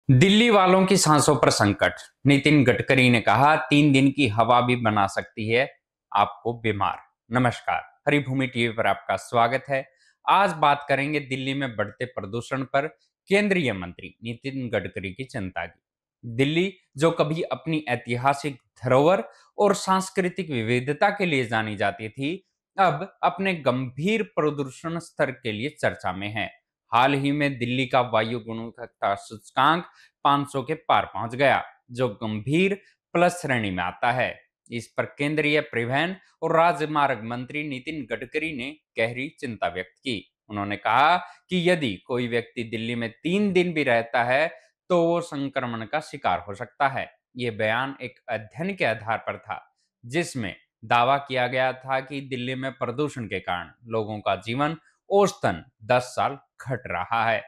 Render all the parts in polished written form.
दिल्ली वालों की सांसों पर संकट। नितिन गडकरी ने कहा 3 दिन की हवा भी बना सकती है आपको बीमार। नमस्कार, हरिभूमि टीवी पर आपका स्वागत है। आज बात करेंगे दिल्ली में बढ़ते प्रदूषण पर केंद्रीय मंत्री नितिन गडकरी की चिंता की। दिल्ली, जो कभी अपनी ऐतिहासिक धरोहर और सांस्कृतिक विविधता के लिए जानी जाती थी, अब अपने गंभीर प्रदूषण स्तर के लिए चर्चा में है। हाल ही में दिल्ली का वायु गुणवत्ता सूचकांक 500 के पार पहुंच गया, जो गंभीर प्लस श्रेणी में आता है। इस पर केंद्रीय परिवहन और राजमार्ग मंत्री नितिन गडकरी ने गहरी चिंता व्यक्त की। उन्होंने कहा कि यदि कोई व्यक्ति दिल्ली में 3 दिन भी रहता है तो वो संक्रमण का शिकार हो सकता है। ये बयान एक अध्ययन के आधार पर था, जिसमें दावा किया गया था कि दिल्ली में प्रदूषण के कारण लोगों का जीवन औसतन 10 साल घट रहा है।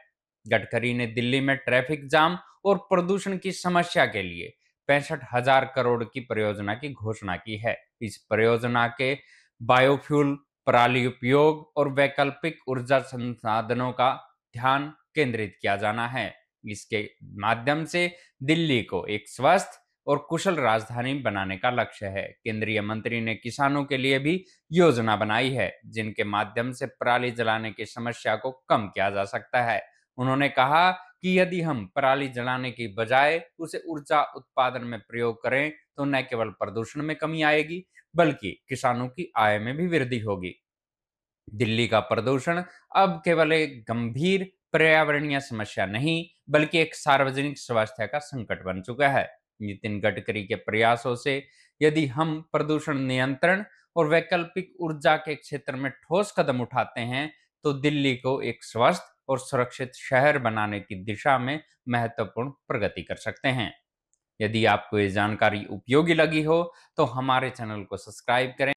गडकरी ने दिल्ली में ट्रैफिक जाम और प्रदूषण की समस्या के लिए 65,000 करोड़ की परियोजना की घोषणा की है। इस परियोजना के बायोफ्यूल, पराली उपयोग और वैकल्पिक ऊर्जा संसाधनों का ध्यान केंद्रित किया जाना है। इसके माध्यम से दिल्ली को एक स्वस्थ और कुशल राजधानी बनाने का लक्ष्य है। केंद्रीय मंत्री ने किसानों के लिए भी योजना बनाई है, जिनके माध्यम से पराली जलाने की समस्या को कम किया जा सकता है। उन्होंने कहा कि यदि हम पराली जलाने की बजाय उसे ऊर्जा उत्पादन में प्रयोग करें तो न केवल प्रदूषण में कमी आएगी, बल्कि किसानों की आय में भी वृद्धि होगी। दिल्ली का प्रदूषण अब केवल एक गंभीर पर्यावरणीय समस्या नहीं, बल्कि एक सार्वजनिक स्वास्थ्य का संकट बन चुका है। नितिन गडकरी के प्रयासों से यदि हम प्रदूषण नियंत्रण और वैकल्पिक ऊर्जा के क्षेत्र में ठोस कदम उठाते हैं, तो दिल्ली को एक स्वस्थ और सुरक्षित शहर बनाने की दिशा में महत्वपूर्ण प्रगति कर सकते हैं। यदि आपको ये जानकारी उपयोगी लगी हो, तो हमारे चैनल को सब्सक्राइब करें।